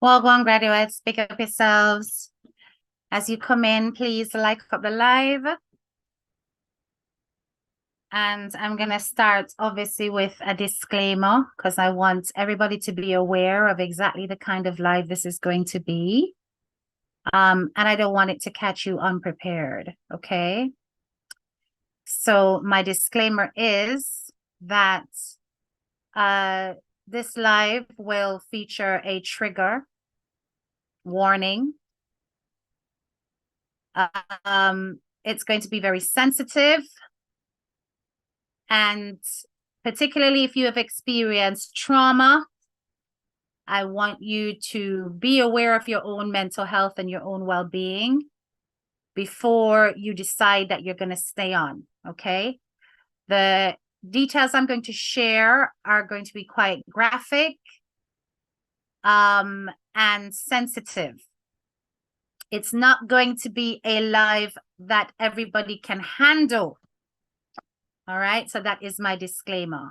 Well, go on, graduates, pick up yourselves. As you come in, please like up the live. And I'm going to start obviously with a disclaimer because I want everybody to be aware of exactly the kind of live this is going to be. And I don't want it to catch you unprepared, okay? So my disclaimer is that this live will feature a trigger warning. It's going to be very sensitive. And particularly if you have experienced trauma, I want you to be aware of your own mental health and your own well-being before you decide that you're going to stay on, okay? The details I'm going to share are going to be quite graphic and sensitive. It's not going to be a live that everybody can handle. All right, so that is my disclaimer.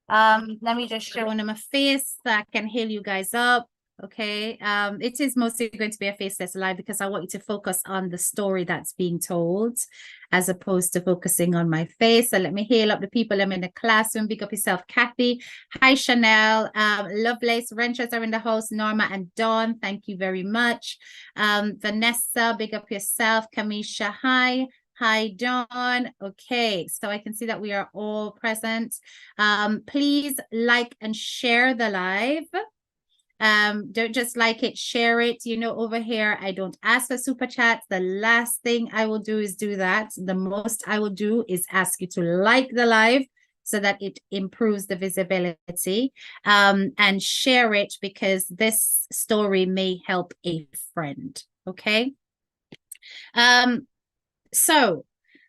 Let me just show them a face so I can heal you guys up. Okay. It is mostly going to be a faceless live because I want you to focus on the story that's being told as opposed to focusing on my face. So let me heal up the people. I'm in the classroom. Big up yourself, Kathy. Hi, Chanel. Lovelace, Renters are in the house. Norma and Dawn, thank you very much. Vanessa, big up yourself. Kamisha, hi. Hi, Dawn. Okay, so I can see that we are all present. Please like and share the live. Don't just like it, share it. You know, over here, I don't ask for super chats. The last thing I will do is do that. The most I will do is ask you to like the live so that it improves the visibility, and share it because this story may help a friend. Okay. So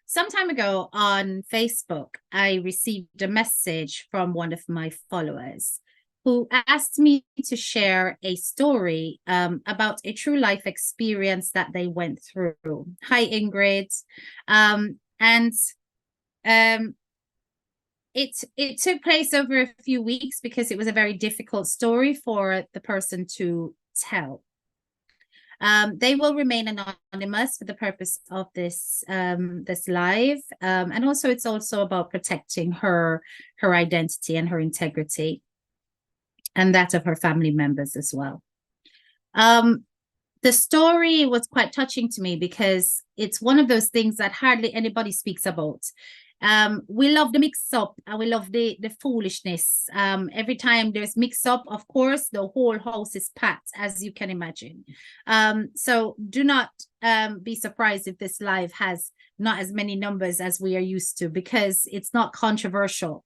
some time ago on Facebook, I received a message from one of my followers who asked me to share a story about a true life experience that they went through. Hi, Ingrid. And it took place over a few weeks because it was a very difficult story for the person to tell. They will remain anonymous for the purpose of this this live, and also it's also about protecting her identity and her integrity, and that of her family members as well. The story was quite touching to me because it's one of those things that hardly anybody speaks about. We love the mix up and we love the foolishness. Every time there's mix up, of course, the whole house is packed, as you can imagine. So do not be surprised if this live has not as many numbers as we are used to because it's not controversial.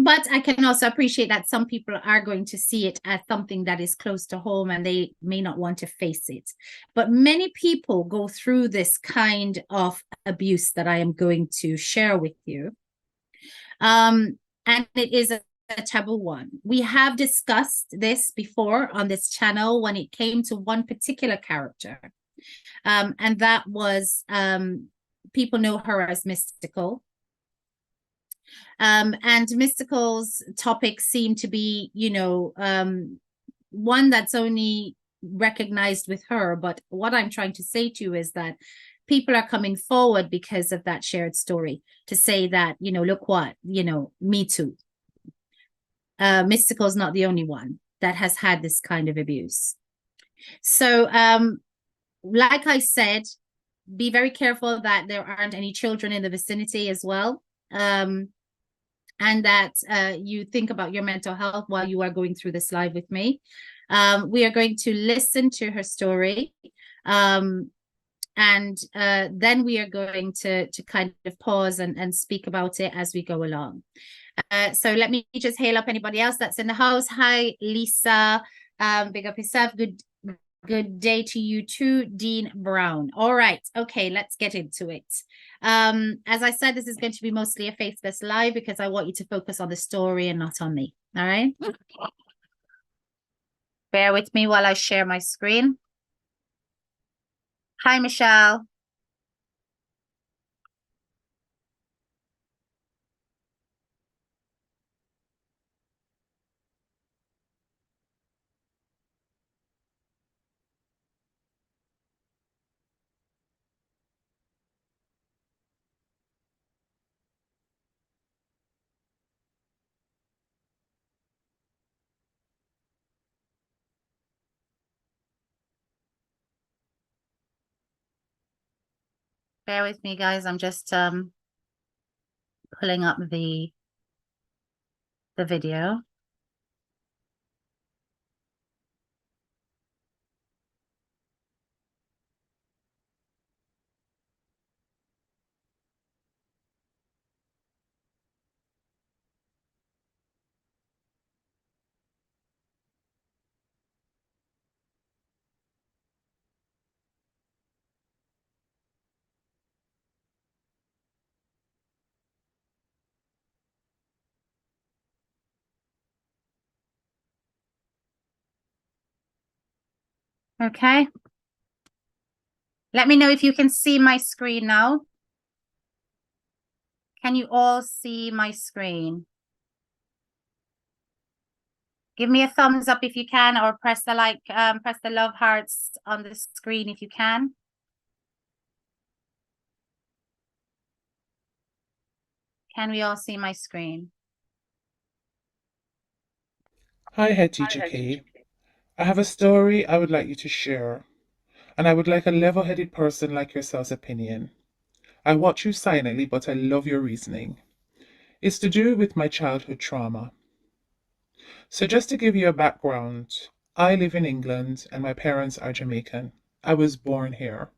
But I can also appreciate that some people are going to see it as something that is close to home and they may not want to face it. But many people go through this kind of abuse that I am going to share with you. And it is a taboo one. We have discussed this before on this channel when it came to one particular character. And that was, people know her as Mystical. And Mystical's topics seem to be, you know, one that's only recognized with her. But what I'm trying to say to you is that people are coming forward because of that shared story to say that, you know, look what, you know, me too. Mystical's not the only one that has had this kind of abuse. So, like I said, be very careful that there aren't any children in the vicinity as well. And that you think about your mental health while you are going through this live with me. We are going to listen to her story. And then we are going to kind of pause and speak about it as we go along. So let me just hail up anybody else that's in the house. Hi, Lisa. Big up yourself. Good day to you too, Dean Brown. All right. Okay, let's get into it. As I said, this is going to be mostly a faceless live because I want you to focus on the story and not on me. All right. Bear with me while I share my screen. Hi, Michelle. Bear with me, guys. I'm just pulling up the video. Okay. Let me know if you can see my screen now. Can you all see my screen? Give me a thumbs up if you can, or press the press the love hearts on the screen if you can. Can we all see my screen? Hi, Head Teacher K. I have a story I would like you to share, and I would like a level headed person like yourself's opinion. I watch you silently, but I love your reasoning. It's to do with my childhood trauma. So, just to give you a background, I live in England and my parents are Jamaican. I was born here,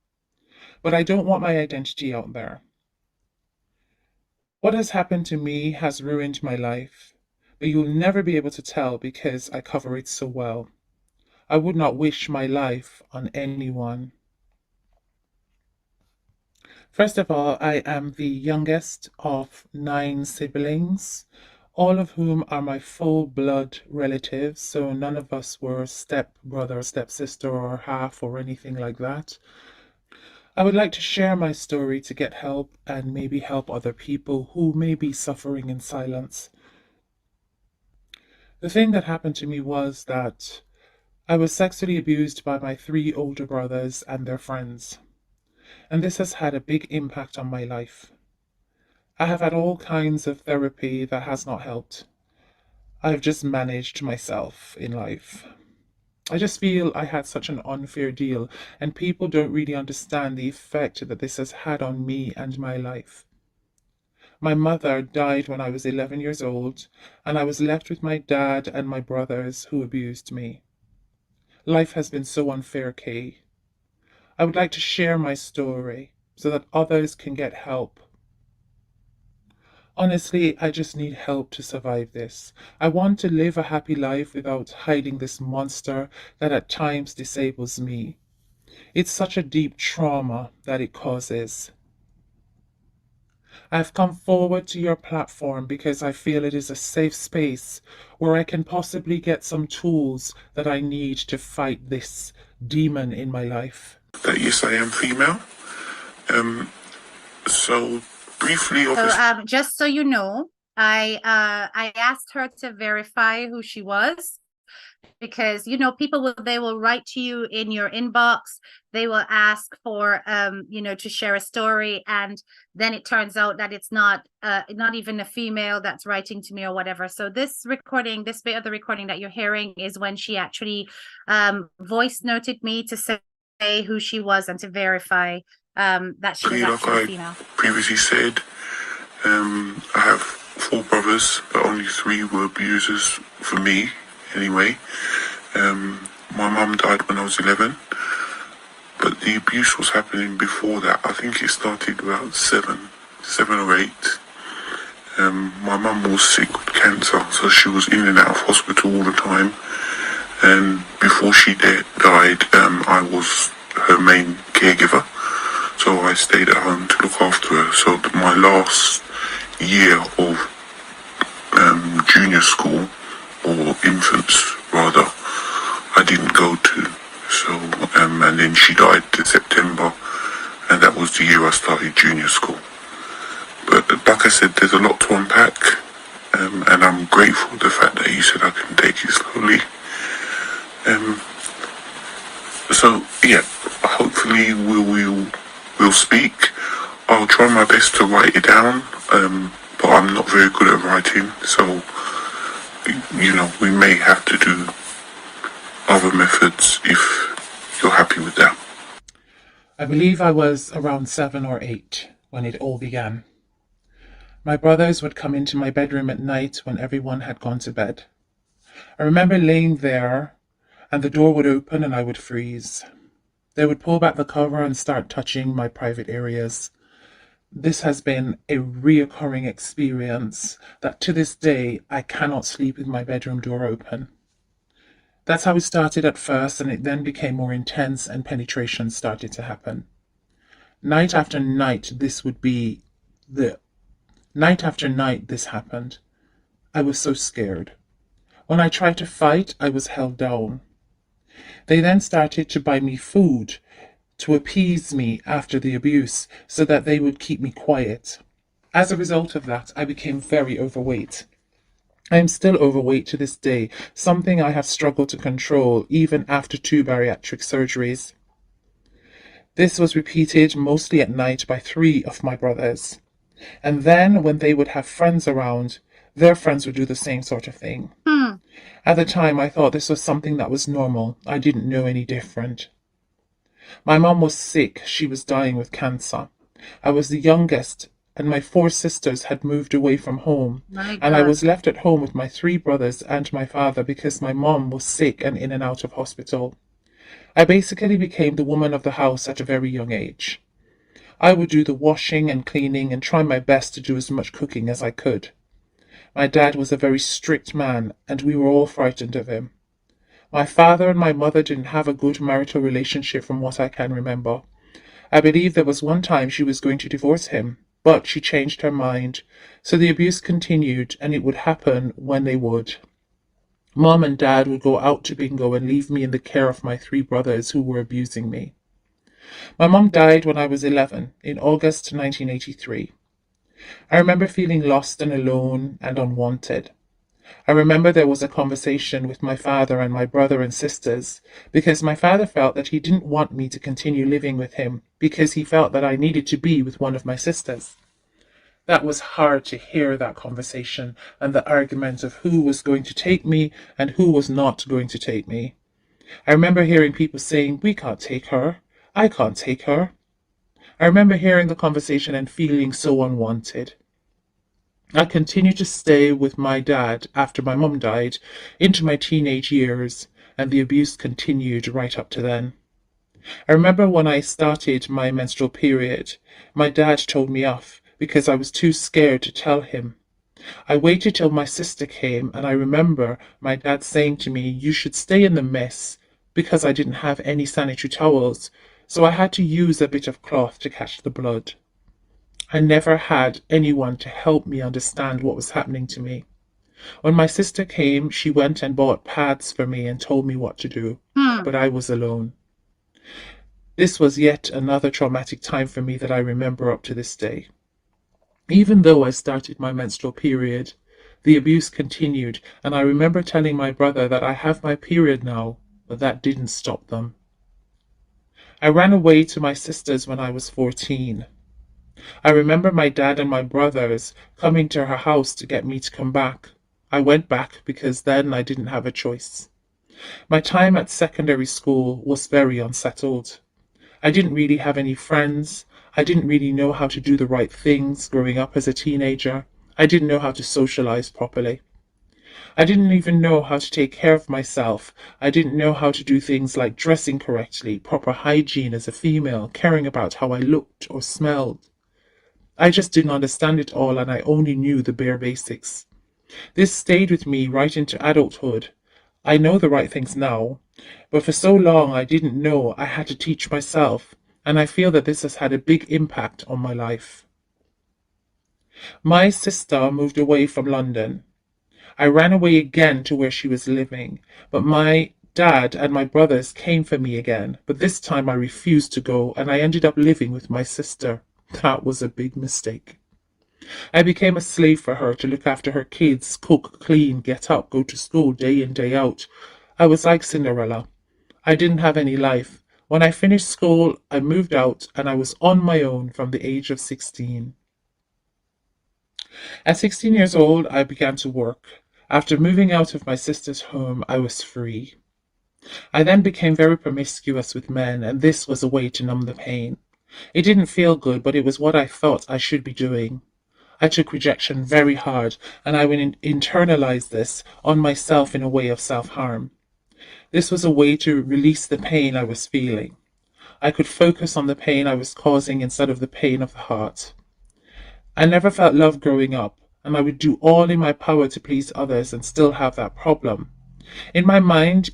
but I don't want my identity out there. What has happened to me has ruined my life, but you'll never be able to tell because I cover it so well. I would not wish my life on anyone. First of all, I am the youngest of 9 siblings, all of whom are my full blood relatives. So none of us were step brother, step sister, or half, or anything like that. I would like to share my story to get help and maybe help other people who may be suffering in silence. The thing that happened to me was that I was sexually abused by my 3 older brothers and their friends, and this has had a big impact on my life. I have had all kinds of therapy that has not helped. I've just managed myself in life. I just feel I had such an unfair deal, and people don't really understand the effect that this has had on me and my life. My mother died when I was 11 years old, and I was left with my dad and my brothers who abused me. Life has been so unfair, Kay. I would like to share my story so that others can get help. Honestly, I just need help to survive this. I want to live a happy life without hiding this monster that at times disables me. It's such a deep trauma that it causes. I've come forward to your platform because I feel it is a safe space where I can possibly get some tools that I need to fight this demon in my life. That yes, I am female. So briefly, So obviously, just so you know, I asked her to verify who she was, because people they will write to you in your inbox. They will ask for to share a story, and then it turns out that it's not even a female that's writing to me or whatever. So this bit of the recording that you're hearing is when she actually voice noted me to say who she was and to verify that she was like actually I female. previously said, I have 4 brothers, but only 3 were abusers for me. Anyway, my mum died when I was 11, but the abuse was happening before that. I think it started about 7 or 8. My mum was sick with cancer, so she was in and out of hospital all the time. And before she died, I was her main caregiver, so I stayed at home to look after her. So my last year of junior school, or infants rather, I didn't go to. So and then she died in September, and that was the year I started junior school. But like I said, there's a lot to unpack, and I'm grateful for the fact that you said I can take it slowly. So yeah, hopefully we'll speak. I'll try my best to write it down, but I'm not very good at writing, so we may have to do other methods if you're happy with that. I believe I was around 7 or 8 when it all began. My brothers would come into my bedroom at night when everyone had gone to bed. I remember laying there and the door would open and I would freeze. They would pull back the cover and start touching my private areas. This has been a reoccurring experience that to this day I cannot sleep with my bedroom door open. That's how it started at first, and it then became more intense and penetration started to happen. Night after night, night after night this happened. I was so scared. When I tried to fight, I was held down. They then started to buy me food to appease me after the abuse so that they would keep me quiet. As a result of that, I became very overweight. I am still overweight to this day, something I have struggled to control even after 2 bariatric surgeries. This was repeated mostly at night by 3 of my brothers. And then when they would have friends around, their friends would do the same sort of thing. At the time, I thought this was something that was normal. I didn't know any different. My mom was sick. She was dying with cancer. I was the youngest, and my 4 sisters had moved away from home. And I was left at home with my 3 brothers and my father because my mom was sick and in and out of hospital. I basically became the woman of the house at a very young age. I would do the washing and cleaning and try my best to do as much cooking as I could. My dad was a very strict man, and we were all frightened of him. My father and my mother didn't have a good marital relationship from what I can remember. I believe there was one time she was going to divorce him, but she changed her mind, so the abuse continued, and it would happen when they would. Mom and Dad would go out to bingo and leave me in the care of my 3 brothers who were abusing me. My mom died when I was 11, in August 1983. I remember feeling lost and alone and unwanted. I remember there was a conversation with my father and my brother and sisters because my father felt that he didn't want me to continue living with him because he felt that I needed to be with one of my sisters. That was hard to hear, that conversation and the argument of who was going to take me and who was not going to take me. I remember hearing people saying, "We can't take her. I can't take her." I remember hearing the conversation and feeling so unwanted. I continued to stay with my dad after my mum died into my teenage years, and the abuse continued right up to then. I remember when I started my menstrual period, my dad told me off because I was too scared to tell him. I waited till my sister came, and I remember my dad saying to me, "You should stay in the mess," because I didn't have any sanitary towels, so I had to use a bit of cloth to catch the blood. I never had anyone to help me understand what was happening to me. When my sister came, she went and bought pads for me and told me what to do, but I was alone. This was yet another traumatic time for me that I remember up to this day. Even though I started my menstrual period, the abuse continued, and I remember telling my brother that I have my period now, but that didn't stop them. I ran away to my sisters when I was 14. I remember my dad and my brothers coming to her house to get me to come back. I went back because then I didn't have a choice. My time at secondary school was very unsettled. I didn't really have any friends. I didn't really know how to do the right things growing up as a teenager. I didn't know how to socialize properly. I didn't even know how to take care of myself. I didn't know how to do things like dressing correctly, proper hygiene as a female, caring about how I looked or smelled. I just didn't understand it all, and I only knew the bare basics. This stayed with me right into adulthood. I know the right things now, but for so long I didn't know I had to teach myself, and I feel that this has had a big impact on my life. My sister moved away from London. I ran away again to where she was living, but my dad and my brothers came for me again, but this time I refused to go, and I ended up living with my sister. That was a big mistake. I became a slave for her to look after her kids, cook, clean, get up, go to school day in, day out. I was like Cinderella. I didn't have any life. When I finished school, I moved out and I was on my own from the age of 16. At 16 years old, I began to work. After moving out of my sister's home, I was free. I then became very promiscuous with men, and this was a way to numb the pain. It didn't feel good, but it was what I thought I should be doing. I took rejection very hard, and I would internalize this on myself in a way of self-harm. This was a way to release the pain I was feeling. I could focus on the pain I was causing instead of the pain of the heart. I never felt love growing up, and I would do all in my power to please others and still have that problem. In my mind,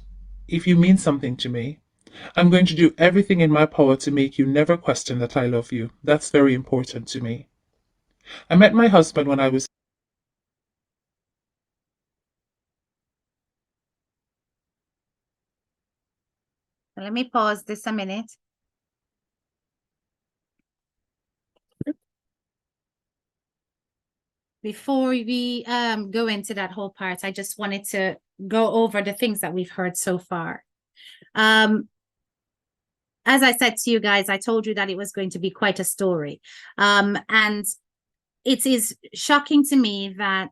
if you mean something to me, I'm going to do everything in my power to make you never question that I love you. That's very important to me. I met my husband when I was Let me pause this a minute. Before we go into that whole part, I just wanted to go over the things that we've heard so far. As I said to you guys, I told you that it was going to be quite a story. And it is shocking to me that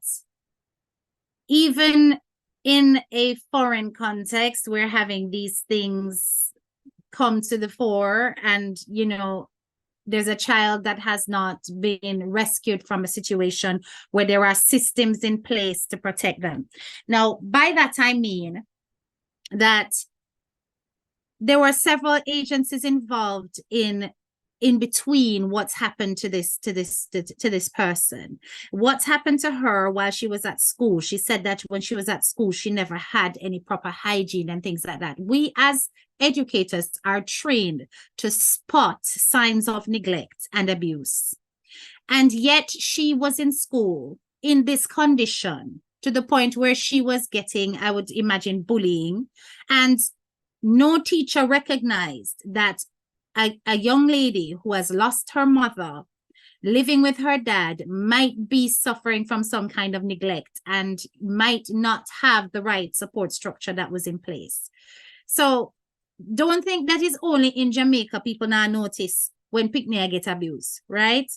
even in a foreign context, we're having these things come to the fore, and, you know, there's a child that has not been rescued from a situation where there are systems in place to protect them. Now, by that, I mean that there were several agencies involved in between what's happened to this person. What's happened to her while she was at school? She said that when she was at school, she never had any proper hygiene and things like that. We as educators are trained to spot signs of neglect and abuse. And yet she was in school in this condition to the point where she was getting, I would imagine, bullying. And no teacher recognized that a young lady who has lost her mother, living with her dad, might be suffering from some kind of neglect and might not have the right support structure that was in place. So don't think that is only in Jamaica people now notice when picnic get abused, right?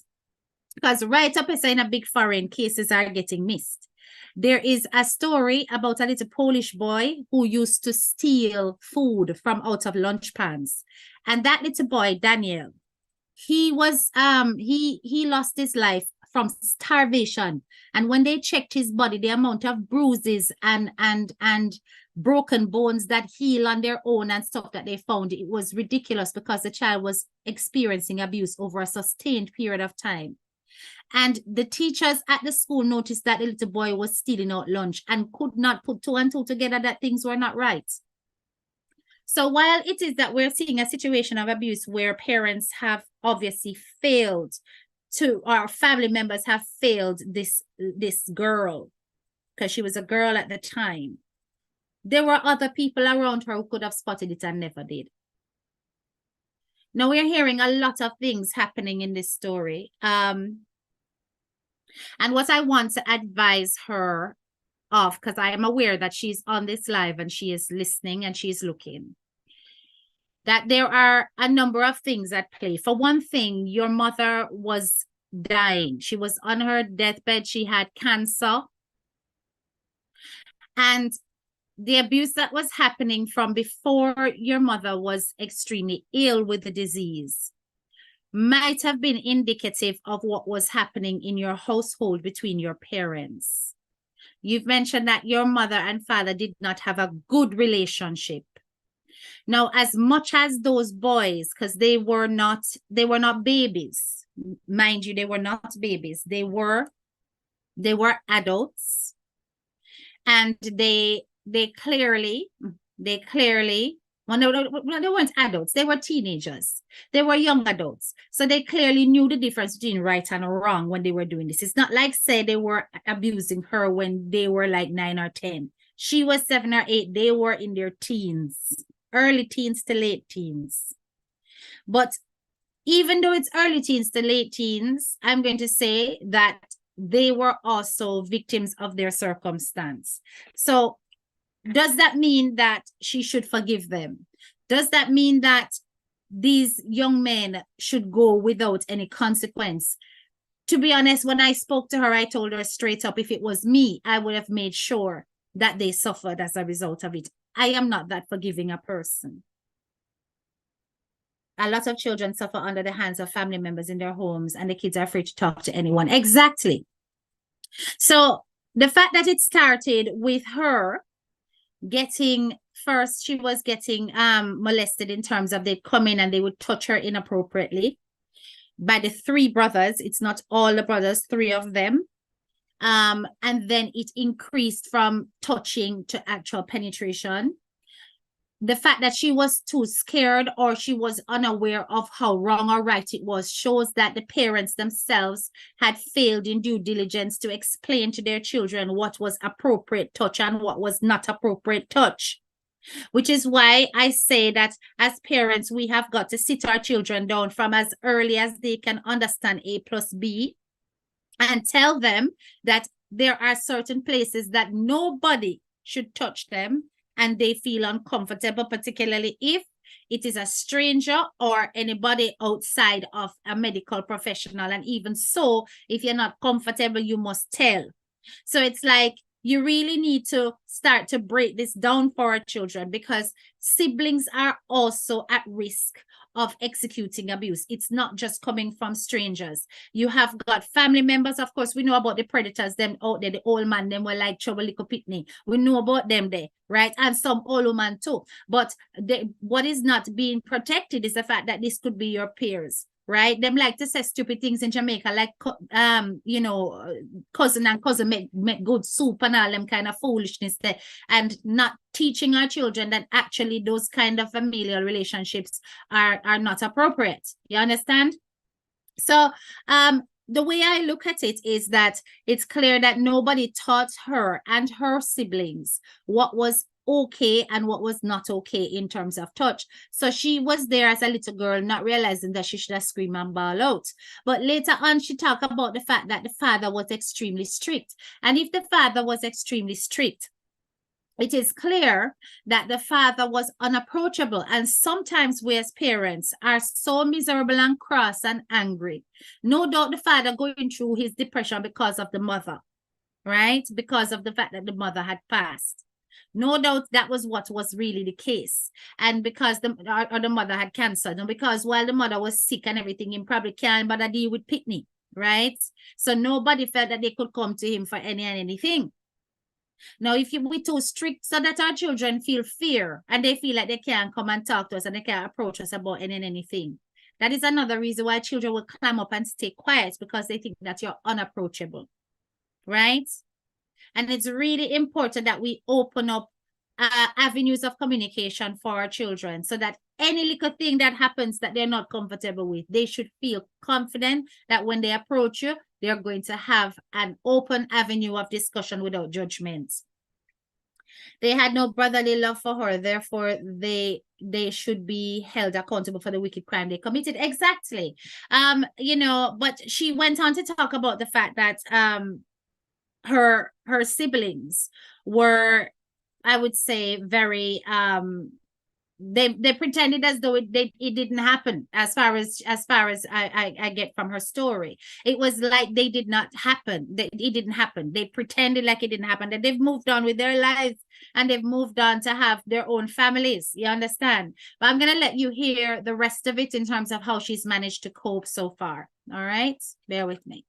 Because right up in a big foreign, cases are getting missed. There is a story about a little Polish boy who used to steal food from out of lunch pans. And that little boy, Daniel, he was he lost his life from starvation. And when they checked his body, the amount of bruises and broken bones that heal on their own and stuff that they found, it was ridiculous because the child was experiencing abuse over a sustained period of time. And the teachers at the school noticed that the little boy was stealing out lunch and could not put two and two together that things were not right. So while it is that we're seeing a situation of abuse where parents have obviously failed to, or family members have failed this girl, because she was a girl at the time, there were other people around her who could have spotted it and never did. Now we're hearing a lot of things happening in this story. And what I want to advise her of, because I am aware that she's on this live and she is listening and she's looking, that there are a number of things at play. For one thing, your mother was dying. She was on her deathbed. She had cancer. And the abuse that was happening from before your mother was extremely ill with the disease might have been indicative of what was happening in your household between your parents. You've mentioned that your mother and father did not have a good relationship. Now, as much as those boys, because they were not babies, mind you, they were not babies. They were adults, and they clearly, well, no, they weren't adults. They were teenagers. They were young adults. So they clearly knew the difference between right and wrong when they were doing this. It's not like, say, they were abusing her when they were like 9 or 10. She was 7 or 8. They were in their teens, early teens to late teens. But even though it's early teens to late teens, I'm going to say that they were also victims of their circumstance. So does that mean that she should forgive them? Does that mean that these young men should go without any consequence? To be honest, when I spoke to her, I told her straight up, if it was me, I would have made sure that they suffered as a result of it. I am not that forgiving a person. A lot of children suffer under the hands of family members in their homes, and the kids are afraid to talk to anyone. Exactly. So the fact that it started with her getting, first she was getting molested in terms of they'd come in and they would touch her inappropriately by the three brothers. It's not all the brothers, three of them. And then it increased from touching to actual penetration. The fact that she was too scared or she was unaware of how wrong or right it was shows that the parents themselves had failed in due diligence to explain to their children what was appropriate touch and what was not appropriate touch. Which is why I say that as parents, we have got to sit our children down from as early as they can understand A plus B and tell them that there are certain places that nobody should touch them and they feel uncomfortable, particularly if it is a stranger or anybody outside of a medical professional. And even so, if you're not comfortable, you must tell. So it's like you really need to start to break this down for our children, because siblings are also at risk of executing abuse. It's not just coming from strangers. You have got family members. Of course, we know about the predators, them out there, the old man, them were like trouble little pitney. We know about them there, right? And some old woman too. But what is not being protected is the fact that this could be your peers. Right? Them like to say stupid things in Jamaica, like, cousin and cousin make good soup and all them kind of foolishness there, and not teaching our children that actually those kind of familial relationships are not appropriate. You understand? So, the way I look at it is that it's clear that nobody taught her and her siblings what was okay and what was not okay in terms of touch. So she was there as a little girl, not realizing that she should have screamed and bawl out. But later on, she talked about the fact that the father was extremely strict. And if the father was extremely strict, it is clear that the father was unapproachable. And sometimes we as parents are so miserable and cross and angry. No doubt the father going through his depression because of the mother, right? Because of the fact that the mother had passed. No doubt that was what was really the case. And because the mother had cancer, and because while the mother was sick and everything, he probably can't bother deal with Pitney, right? So nobody felt that they could come to him for anything. Now, if we too strict so that our children feel fear and they feel like they can't come and talk to us and they can't approach us about anything, that is another reason why children will clam up and stay quiet, because they think that you're unapproachable, right? And it's really important that we open up avenues of communication for our children, so that any little thing that happens that they're not comfortable with, they should feel confident that when they approach you, they're going to have an open avenue of discussion without judgment. They had no brotherly love for her, therefore they should be held accountable for the wicked crime they committed. Exactly. But she went on to talk about the fact that her siblings were, I would say, very they pretended as though it didn't happen. As far as I get from her story, it was like they did not happen. It didn't happen. They pretended like it didn't happen. That they've moved on with their lives and they've moved on to have their own families. You understand? But I'm gonna let you hear the rest of it in terms of how she's managed to cope so far. All right, bear with me.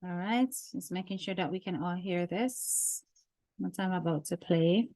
All right, just making sure that we can all hear this. What I'm about to play.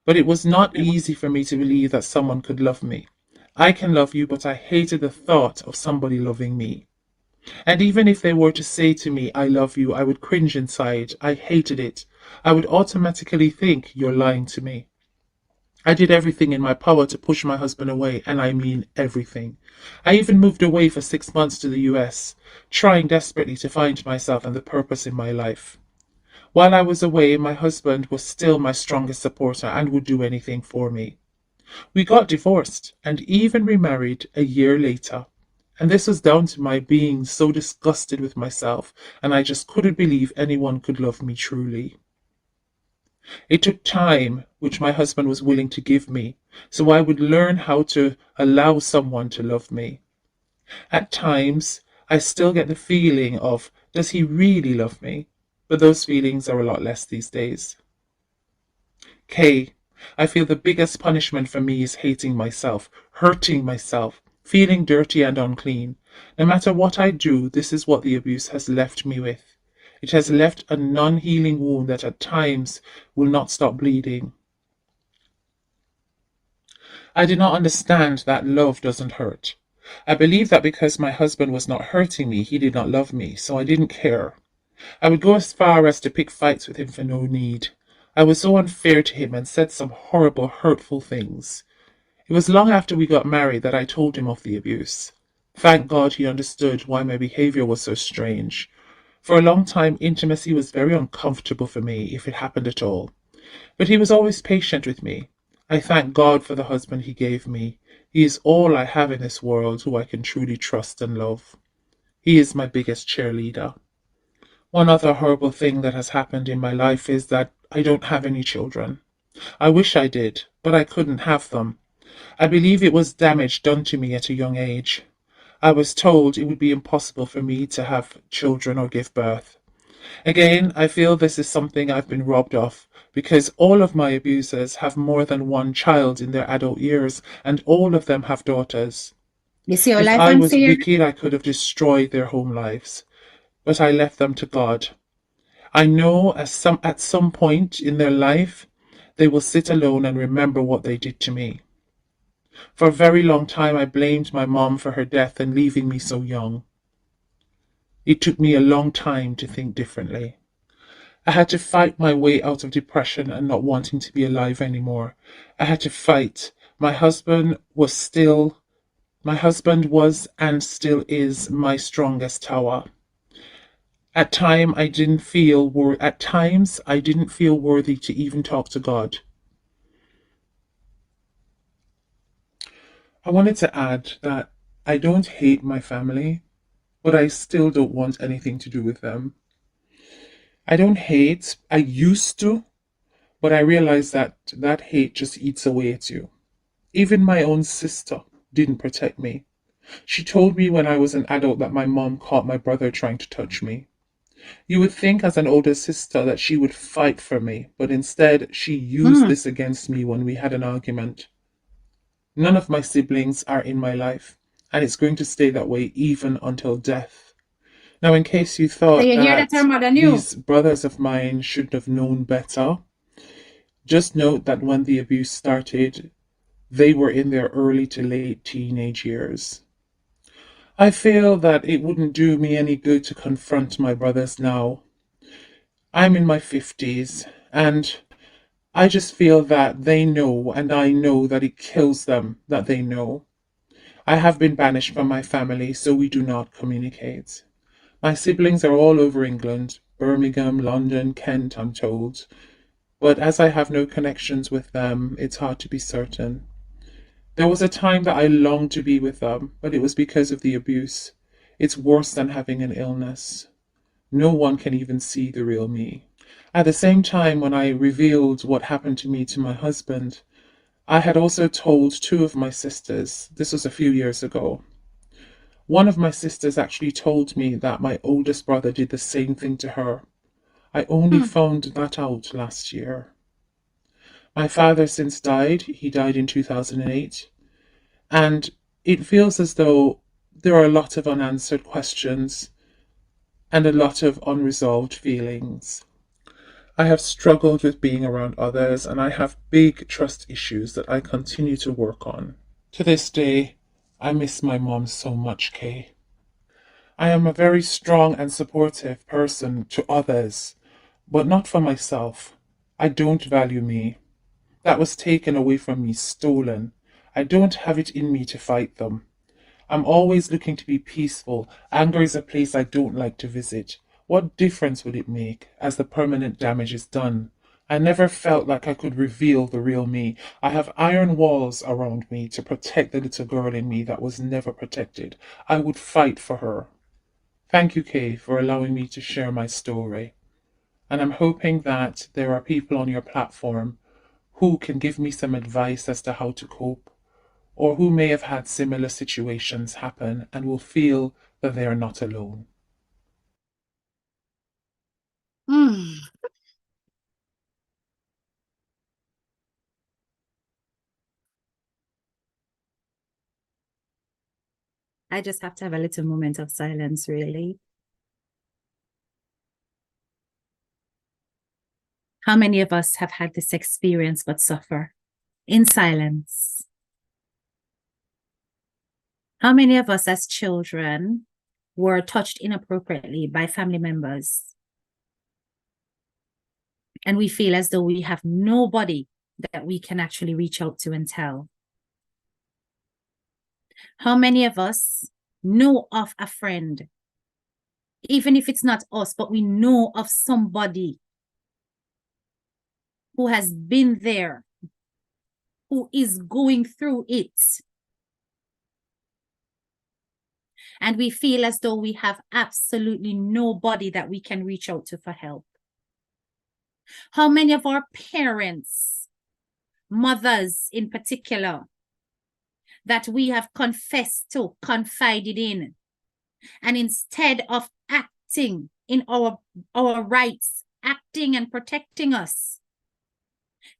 But it was not easy for me to believe that someone could love me. I can love you, but I hated the thought of somebody loving me. And even if they were to say to me, I love you, I would cringe inside. I hated it. I would automatically think, you're lying to me. I did everything in my power to push my husband away, and I mean everything. I even moved away for 6 months to the US, trying desperately to find myself and the purpose in my life. While I was away, my husband was still my strongest supporter and would do anything for me. We got divorced and even remarried a year later. And this was down to my being so disgusted with myself, and I just couldn't believe anyone could love me truly. It took time, which my husband was willing to give me, so I would learn how to allow someone to love me. At times, I still get the feeling of, does he really love me? But those feelings are a lot less these days. K. I feel the biggest punishment for me is hating myself, hurting myself, feeling dirty and unclean. No matter what I do, this is what the abuse has left me with. It has left a non-healing wound that at times will not stop bleeding. I did not understand that love doesn't hurt. I believed that because my husband was not hurting me, he did not love me, so I didn't care. I would go as far as to pick fights with him for no need. I was so unfair to him and said some horrible, hurtful things. It was long after we got married that I told him of the abuse. Thank God he understood why my behavior was so strange. For a long time, intimacy was very uncomfortable for me, if it happened at all. But he was always patient with me. I thank God for the husband he gave me. He is all I have in this world who I can truly trust and love. He is my biggest cheerleader. One other horrible thing that has happened in my life is that I don't have any children. I wish I did, but I couldn't have them. I believe it was damage done to me at a young age. I was told it would be impossible for me to have children or give birth. Again, I feel this is something I've been robbed of, because all of my abusers have more than one child in their adult years, and all of them have daughters. You see your If life I was unfair? wicked, I could have destroyed their home lives, but I left them to God. I know at some point in their life, they will sit alone and remember what they did to me. For a very long time, I blamed my mom for her death and leaving me so young. It took me a long time to think differently. I had to fight my way out of depression and not wanting to be alive anymore. I had to fight. My husband was and still is my strongest tower. At times I didn't feel worthy to even talk to God. I wanted to add that I don't hate my family, but I still don't want anything to do with them. I don't hate, I used to, but I realized that that hate just eats away at you. Even my own sister didn't protect me. She told me when I was an adult that my mom caught my brother trying to touch me. You would think as an older sister that she would fight for me, but instead she used this against me when we had an argument. None of my siblings are in my life, and it's going to stay that way even until death. Now, in case you thought So you hear that that her mother knew? these brothers of mine should have known better, just note that when the abuse started, they were in their early to late teenage years. I feel that it wouldn't do me any good to confront my brothers now. I'm in my 50s, and I just feel that they know, and I know that it kills them that they know. I have been banished from my family, so we do not communicate. My siblings are all over England, Birmingham, London, Kent, I'm told. But as I have no connections with them, it's hard to be certain. There was a time that I longed to be with them, but it was because of the abuse. It's worse than having an illness. No one can even see the real me. At the same time, when I revealed what happened to me to my husband, I had also told two of my sisters. This was a few years ago. One of my sisters actually told me that my oldest brother did the same thing to her. I only found that out last year. My father since died. He died in 2008. And it feels as though there are a lot of unanswered questions and a lot of unresolved feelings. I have struggled with being around others, and I have big trust issues that I continue to work on. To this day, I miss my mom so much, Kay. I am a very strong and supportive person to others, but not for myself. I don't value me. That was taken away from me, stolen. I don't have it in me to fight them. I'm always looking to be peaceful. Anger is a place I don't like to visit. What difference would it make as the permanent damage is done? I never felt like I could reveal the real me. I have iron walls around me to protect the little girl in me that was never protected. I would fight for her. Thank you, Kay, for allowing me to share my story. And I'm hoping that there are people on your platform who can give me some advice as to how to cope, or who may have had similar situations happen and will feel that they are not alone. Mm. I just have to have a little moment of silence, really. How many of us have had this experience but suffer in silence? How many of us as children were touched inappropriately by family members? And we feel as though we have nobody that we can actually reach out to and tell. How many of us know of a friend, even if it's not us, but we know of somebody who has been there, who is going through it, and we feel as though we have absolutely nobody that we can reach out to for help? How many of our parents, mothers in particular, that we have confessed to, confided in, and instead of acting in our rights, acting and protecting us,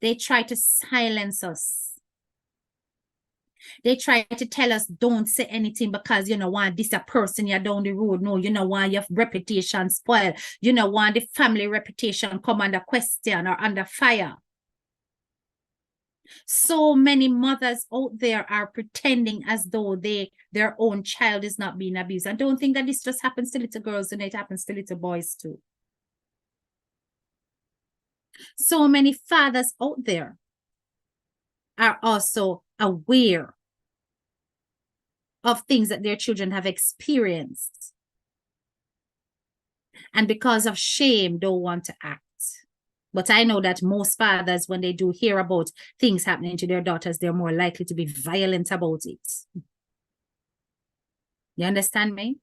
they try to silence us. They try to tell us, don't say anything because you know want this a person you're down the road. No, you know want your reputation spoil. You know want the family reputation come under question or under fire. So many mothers out there are pretending as though their own child is not being abused. I don't think that this just happens to little girls, and it happens to little boys too. So many fathers out there are also aware of things that their children have experienced, and because of shame don't want to act. But I know that most fathers, when they do hear about things happening to their daughters, they're more likely to be violent about it. You understand me?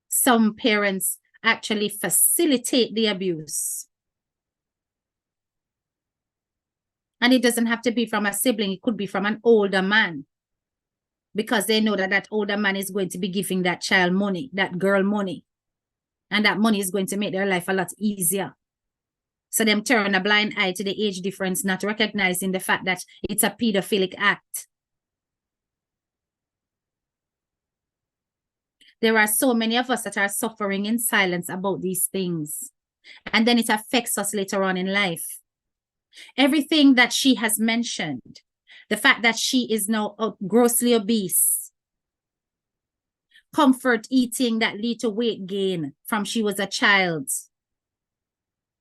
Some parents actually facilitate the abuse. And it doesn't have to be from a sibling. It could be from an older man, because they know that that older man is going to be giving that child money, that girl money. And that money is going to make their life a lot easier. So them turn a blind eye to the age difference, not recognizing the fact that it's a pedophilic act. There are so many of us that are suffering in silence about these things. And then it affects us later on in life. Everything that she has mentioned, the fact that she is now grossly obese, comfort eating that lead to weight gain from she was a child,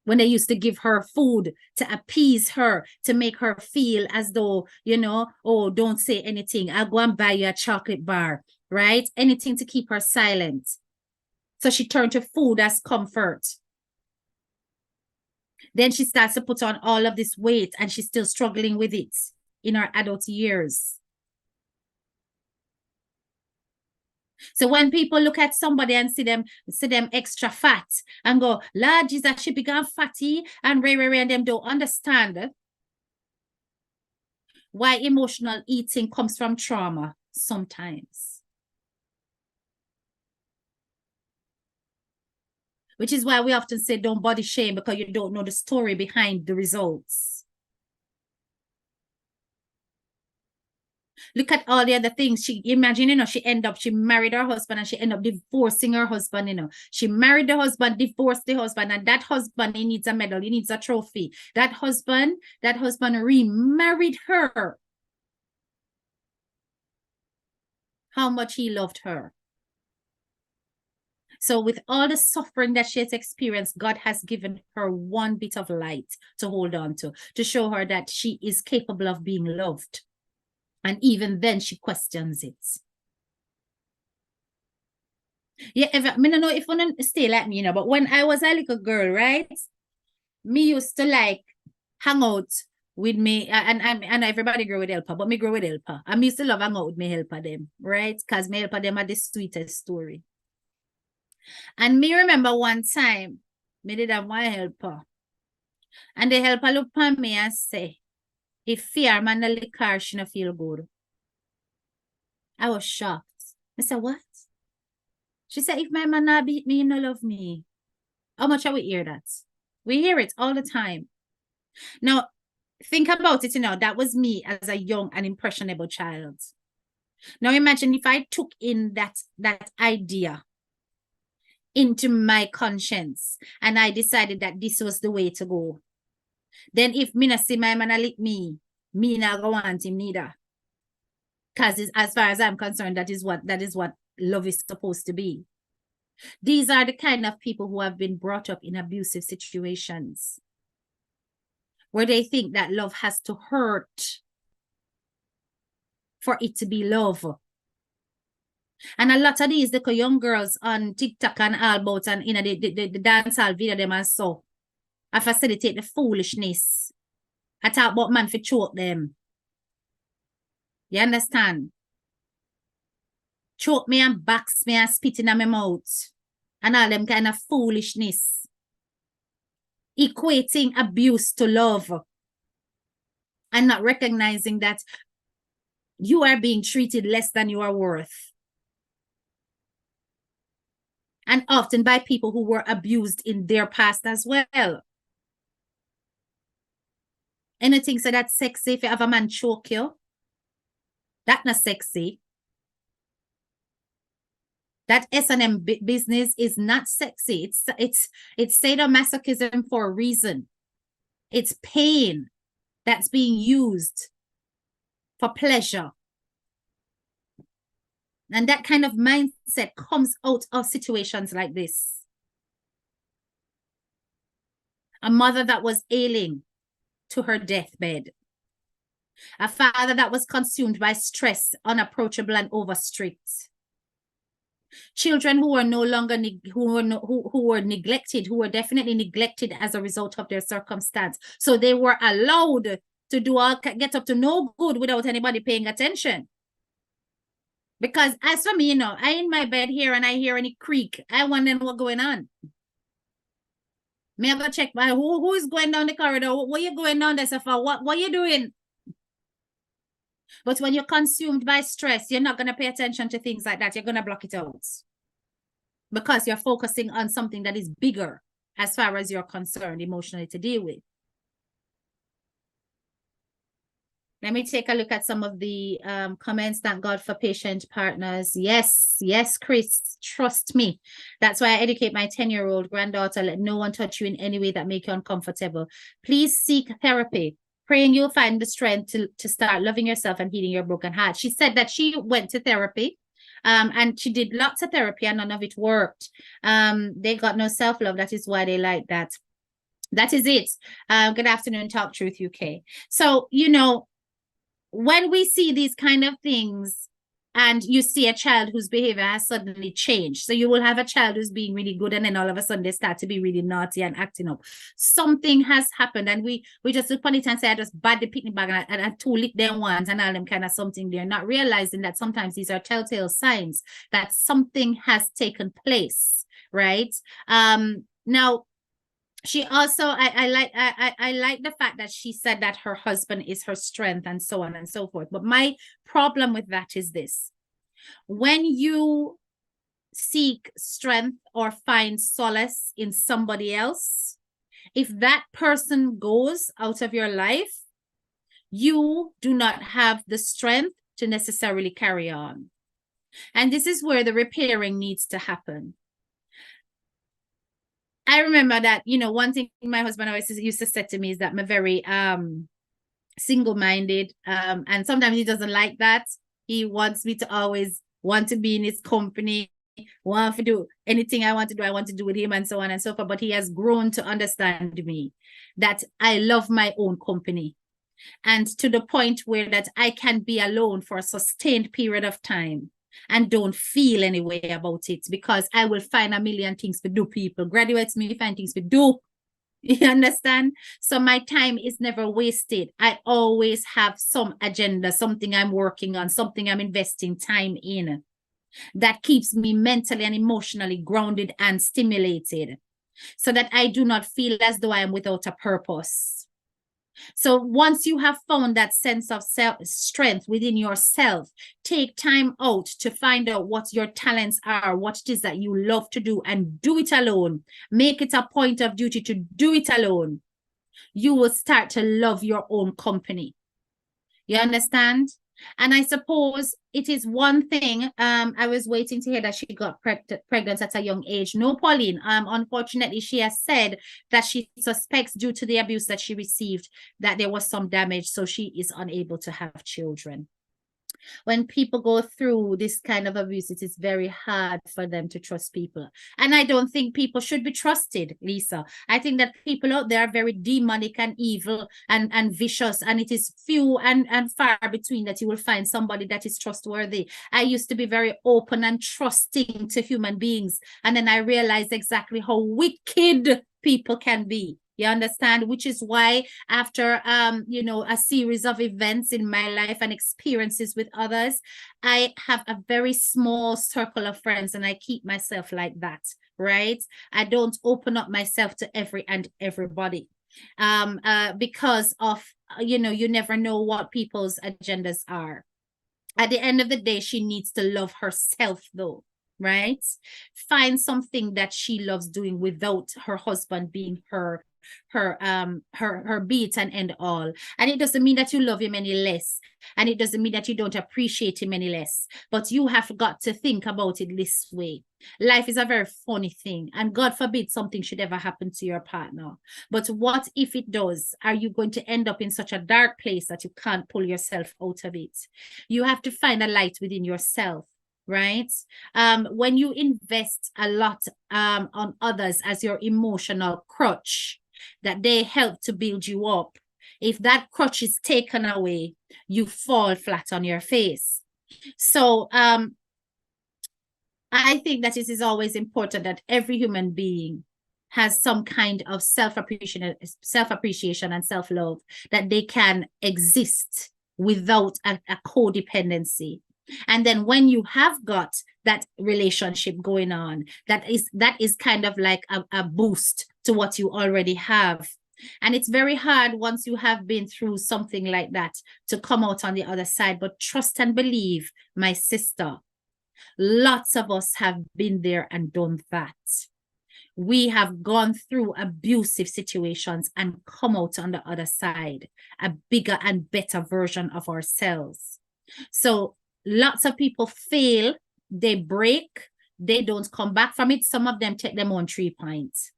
when they used to give her food to appease her, to make her feel as though, you know, oh, don't say anything, I'll go and buy you a chocolate bar, right? Anything to keep her silent. So she turned to food as comfort. Then she starts to put on all of this weight, and she's still struggling with it in her adult years. So when people look at somebody and see them extra fat and go, Lord Jesus, she become fatty and and them don't understand why emotional eating comes from trauma sometimes. Which is why we often say don't body shame, because you don't know the story behind the results. Look at all the other things. She imagine, she married her husband and she ended up divorcing her husband. She married the husband, divorced the husband, and that husband, he needs a medal, he needs a trophy. That husband remarried her. How much he loved her. So with all the suffering that she has experienced, God has given her one bit of light to hold on to show her that she is capable of being loved. And even then she questions it. Yeah, I don't know if you want to stay like me, but when I was a little girl, right? Me used to like hang out with me, and everybody grow with helper, but me grow with helper. I used to love hang out with me helper them, right? Because me helper them are the sweetest story. And me remember one time, me did have my helper. And the helper looked at me and say, if fear man the liquor, she no feel good. I was shocked. I said, what? She said, if my man not beat me, you no love me. How much are we hear that? We hear it all the time. Now, think about it, that was me as a young and impressionable child. Now imagine if I took in that idea into my conscience and I decided that this was the way to go. Then if me not see my man lick me not go want him neither. Because as far as I'm concerned, that is what love is supposed to be. These are the kind of people who have been brought up in abusive situations where they think that love has to hurt for it to be love. And a lot of these little young girls on TikTok and all about and the dancehall video them and so I facilitate the foolishness. I talk about man for choke them. You understand? Choke me and box me and spit in my mouth. And all them kind of foolishness. Equating abuse to love. And not recognizing that you are being treated less than you are worth. And often by people who were abused in their past as well. Anything so that's sexy if you have a man choke you? That's not sexy. That S&M business is not sexy. It's sadomasochism for a reason. It's pain that's being used for pleasure. And that kind of mindset comes out of situations like this. A mother that was ailing to her deathbed. A father that was consumed by stress, unapproachable and overstrict. Children who were no longer who were neglected, who were definitely neglected as a result of their circumstance. So they were allowed to get up to no good without anybody paying attention. Because as for me, I in my bed here and I hear any creak, I wonder what's going on. Me I go check who is going down the corridor. What you going down there for? What you doing? But when you're consumed by stress, you're not going to pay attention to things like that. You're going to block it out. Because you're focusing on something that is bigger as far as you're concerned emotionally to deal with. Let me take a look at some of the comments. Thank God for patient partners. Yes, Chris, trust me. That's why I educate my 10-year-old granddaughter. Let no one touch you in any way that make you uncomfortable. Please seek therapy. Praying you'll find the strength to start loving yourself and healing your broken heart. She said that she went to therapy and she did lots of therapy and none of it worked. They got no self-love. That is why they like that. That is it. Good afternoon, Talk Truth UK. So, when we see these kind of things and you see a child whose behavior has suddenly changed, so you will have a child who's being really good and then all of a sudden they start to be really naughty and acting up. Something has happened and we just look on it and say, I just bad the picnic bag and I two lick them once and all them kind of something. They're not realizing that sometimes these are telltale signs that something has taken place, right? Now, she also, I like the fact that she said that her husband is her strength and so on and so forth. But my problem with that is this. When you seek strength or find solace in somebody else, if that person goes out of your life, you do not have the strength to necessarily carry on. And this is where the repairing needs to happen. I remember that, you know, one thing my husband always used to say to me is that I'm very single-minded, and sometimes he doesn't like that. He wants me to always want to be in his company, want to do anything I want to do with him, and so on and so forth. But he has grown to understand me, that I love my own company, and to the point where that I can be alone for a sustained period of time and don't feel any way about it, because I will find a million things to do. People, graduates, me find things to do. You understand? So my time is never wasted. I always have some agenda, something I'm working on, something I'm investing time in, that keeps me mentally and emotionally grounded and stimulated, so that I do not feel as though I am without a purpose. So once you have found that sense of strength within yourself, take time out to find out what your talents are, what it is that you love to do, and do it alone. Make it a point of duty to do it alone. You will start to love your own company. You understand? And I suppose it is one thing. I was waiting to hear that she got pregnant at a young age. No, Pauline. Unfortunately, she has said that she suspects, due to the abuse that she received, that there was some damage, so she is unable to have children. When people go through this kind of abuse, it is very hard for them to trust people. And I don't think people should be trusted, Lisa. I think that people out there are very demonic and evil and vicious, and it is few and far between that you will find somebody that is trustworthy. I used to be very open and trusting to human beings, and then I realized exactly how wicked people can be. You understand? Which is why after, you know, a series of events in my life and experiences with others, I have a very small circle of friends, and I keep myself like that, right? I don't open up myself to everybody, because of, you know, you never know what people's agendas are. At the end of the day, she needs to love herself, though. Right? Find something that she loves doing without her husband being her beat and end all. And it doesn't mean that you love him any less, and it doesn't mean that you don't appreciate him any less, but you have got to think about it this way. Life is a very funny thing, and God forbid something should ever happen to your partner, but what if it does? Are you going to end up in such a dark place that you can't pull yourself out of it? You have to find a light within yourself, right? When you invest a lot on others as your emotional crutch, that they help to build you up, if that crutch is taken away, you fall flat on your face. So I think that it is always important that every human being has some kind of self-appreciation and self-love, that they can exist without a codependency. And then when you have got that relationship going on, that is kind of like a boost to what you already have. And it's very hard once you have been through something like that to come out on the other side. But trust and believe, my sister, lots of us have been there and done that. We have gone through abusive situations and come out on the other side, a bigger and better version of ourselves. So lots of people fail, they break, they don't come back from it. Some of them take them on 3 points.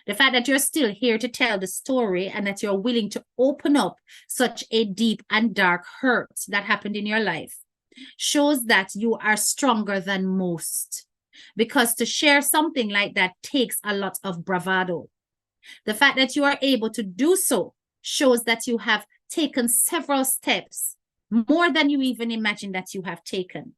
The fact that you're still here to tell the story, and that you're willing to open up such a deep and dark hurt that happened in your life, shows that you are stronger than most. Because to share something like that takes a lot of bravado. The fact that you are able to do so shows that you have taken several steps, more than you even imagine that you have taken.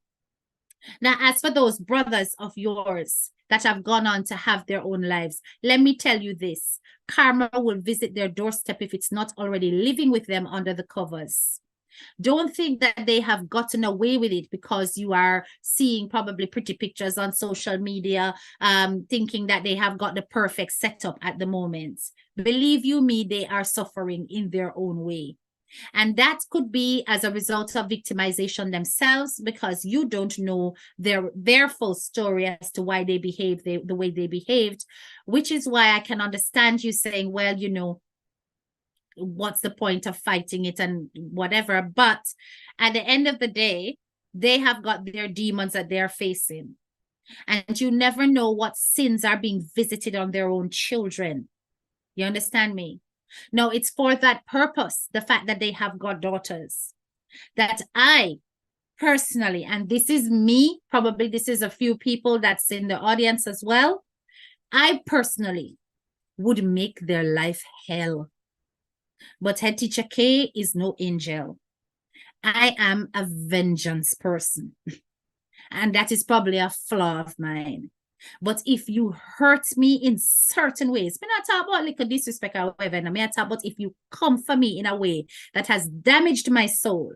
Now, as for those brothers of yours that have gone on to have their own lives, let me tell you this: karma will visit their doorstep if it's not already living with them under the covers. Don't think that they have gotten away with it because you are seeing probably pretty pictures on social media, thinking that they have got the perfect setup at the moment. Believe you me, they are suffering in their own way. And that could be as a result of victimization themselves, because you don't know their full story as to why they behaved the way they behaved, which is why I can understand you saying, well, you know, what's the point of fighting it and whatever. But at the end of the day, they have got their demons that they're facing. And you never know what sins are being visited on their own children. You understand me? No, it's for that purpose, the fact that they have goddaughters, that I personally, and this is me, probably this is a few people that's in the audience as well, I personally would make their life hell. But Head Teacher K is no angel. I am a vengeance person. And that is probably a flaw of mine. But if you hurt me in certain ways, I'm not talking about little disrespect or whatever, I'm talking about if you come for me in a way that has damaged my soul,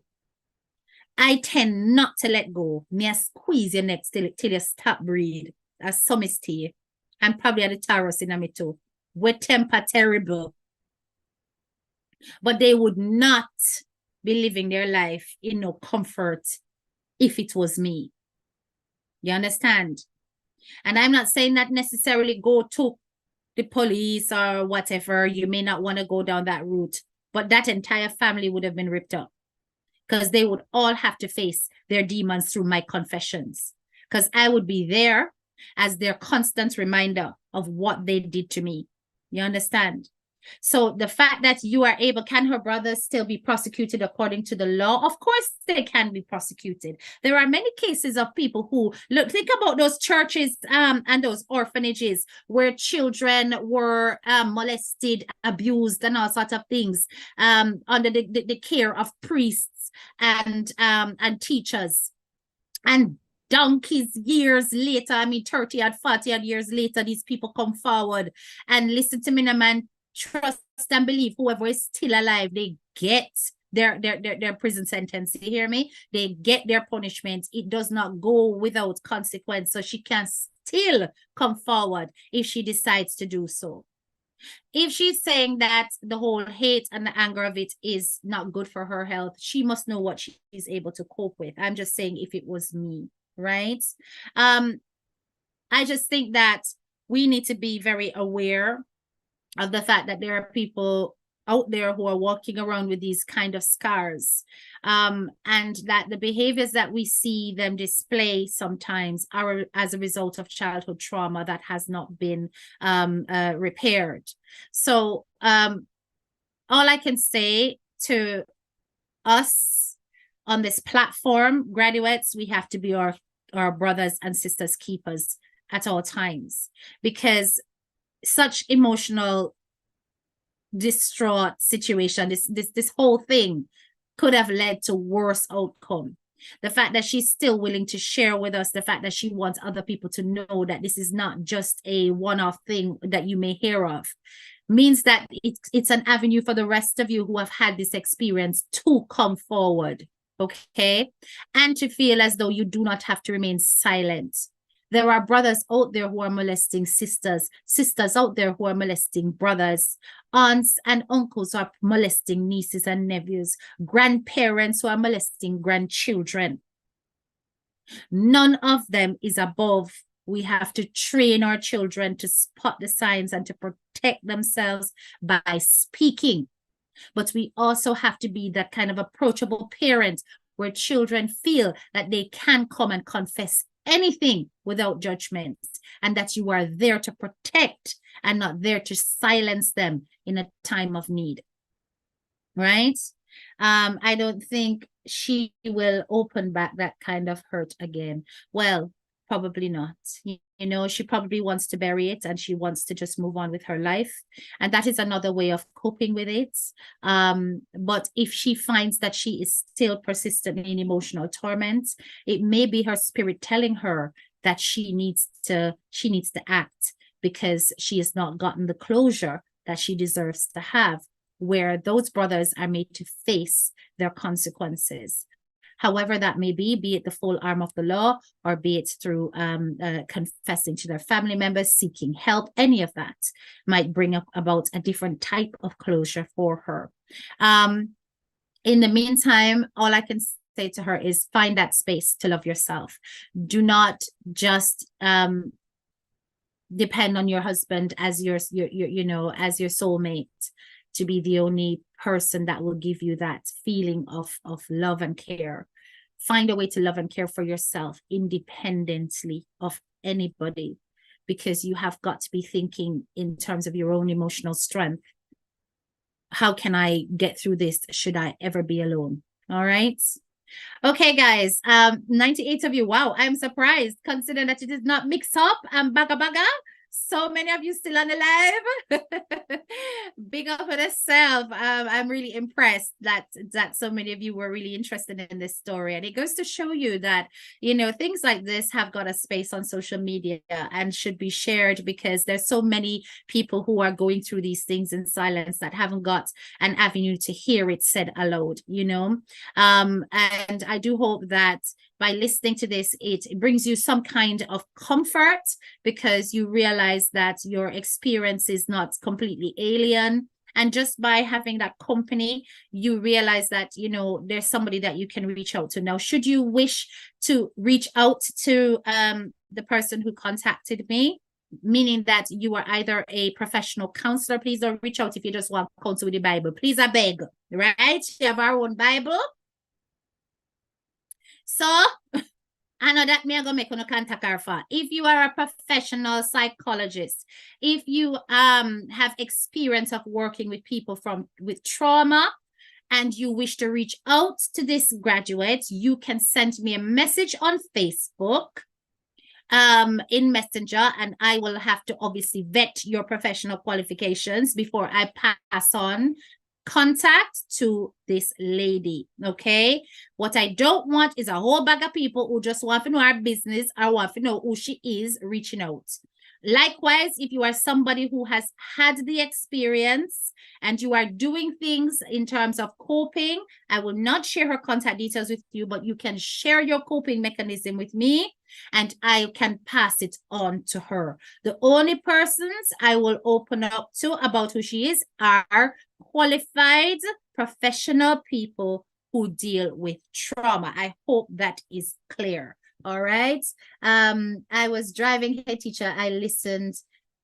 I tend not to let go. Me squeeze your neck till you stop breathe. As some is tea. And probably at the Taurus in me too. With temper terrible. But they would not be living their life in no comfort if it was me. You understand? And I'm not saying that necessarily go to the police or whatever. You may not want to go down that route. But that entire family would have been ripped up. Because they would all have to face their demons through my confessions. Because I would be there as their constant reminder of what they did to me. You understand? So the fact that you are able, can her brothers still be prosecuted according to the law? Of course they can be prosecuted. There are many cases of people who, look, think about those churches and those orphanages where children were molested, abused, and all sorts of things under the care of priests and teachers. And donkeys years later, I mean 30 and 40 odd years later, these people come forward and listen to me, man. Trust and believe whoever is still alive, they get their prison sentence. You hear me? They get their punishment. It does not go without consequence. So she can still come forward if she decides to do so. If she's saying that the whole hate and the anger of it is not good for her health, she must know what she is able to cope with. I'm just saying if it was me, right? I just think that we need to be very aware of the fact that there are people out there who are walking around with these kind of scars, and that the behaviors that we see them display sometimes are as a result of childhood trauma that has not been repaired. So all I can say to us on this platform, graduates, we have to be our brothers and sisters keepers at all times, because such emotional distraught situation, this whole thing could have led to worse outcome. The fact that she's still willing to share with us, the fact that she wants other people to know that this is not just a one-off thing that you may hear of, means that it's an avenue for the rest of you who have had this experience to come forward, okay? And to feel as though you do not have to remain silent. There are brothers out there who are molesting sisters, sisters out there who are molesting brothers, aunts and uncles who are molesting nieces and nephews, grandparents who are molesting grandchildren. None of them is above. We have to train our children to spot the signs and to protect themselves by speaking. But we also have to be that kind of approachable parent where children feel that they can come and confess anything without judgment, and that you are there to protect and not there to silence them in a time of need, right? I don't think she will open back that kind of hurt again. Well, probably not. You know, she probably wants to bury it and she wants to just move on with her life. And that is another way of coping with it. But if she finds that she is still persistent in emotional torment, it may be her spirit telling her that she needs to act, because she has not gotten the closure that she deserves to have, where those brothers are made to face their consequences. However that may be it the full arm of the law, or be it through confessing to their family members, seeking help, any of that might bring about a different type of closure for her. In the meantime, all I can say to her is find that space to love yourself. Do not just depend on your husband as your soulmate, to be the only person that will give you that feeling of love and care. Find a way to love and care for yourself independently of anybody, because you have got to be thinking in terms of your own emotional strength. How can I get through this? Should I ever be alone? All right. Okay, guys. 98 of you. Wow, I'm surprised considering that it is not mixed up and baga baga. So many of you still on the live. Big up for yourself. I'm really impressed that so many of you were really interested in this story. And it goes to show you that, you know, things like this have got a space on social media and should be shared, because there's so many people who are going through these things in silence that haven't got an avenue to hear it said aloud, you know. And I do hope that by listening to this, it brings you some kind of comfort, because you realize that your experience is not completely alien. And just by having that company, you realize that, you know, there's somebody that you can reach out to. Now, should you wish to reach out to the person who contacted me, meaning that you are either a professional counselor, please don't reach out if you just want counsel with the Bible. Please, I beg, right? We have our own Bible. So, I know that me are gonna make no contact her for. If you are a professional psychologist, if you have experience of working with people with trauma, and you wish to reach out to this graduate, you can send me a message on Facebook in Messenger, and I will have to obviously vet your professional qualifications before I pass on contact to this lady. Okay, what I don't want is a whole bag of people who just want to know our business or want to know who she is reaching out. Likewise, if you are somebody who has had the experience and you are doing things in terms of coping, I will not share her contact details with you, but you can share your coping mechanism with me and I can pass it on to her. The only persons I will open up to about who she is are qualified professional people who deal with trauma. I hope that is clear. All right. I was driving. Hey, teacher, I listened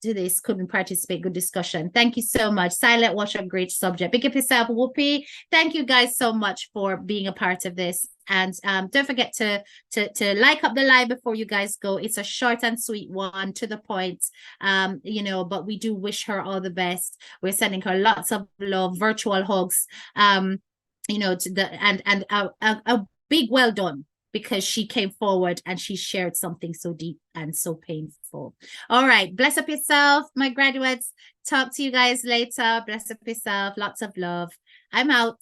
to this, couldn't participate. Good discussion. Thank you so much. Silent watcher, great subject. Big up yourself, Whoopi. Thank you guys so much for being a part of this. And don't forget to like up the live before you guys go. It's a short and sweet one, to the point, you know, but we do wish her all the best. We're sending her lots of love, virtual hugs, you know, to the and a big well done, because she came forward and she shared something so deep and so painful. All right. Bless up yourself, my graduates. Talk to you guys later. Bless up yourself. Lots of love. I'm out.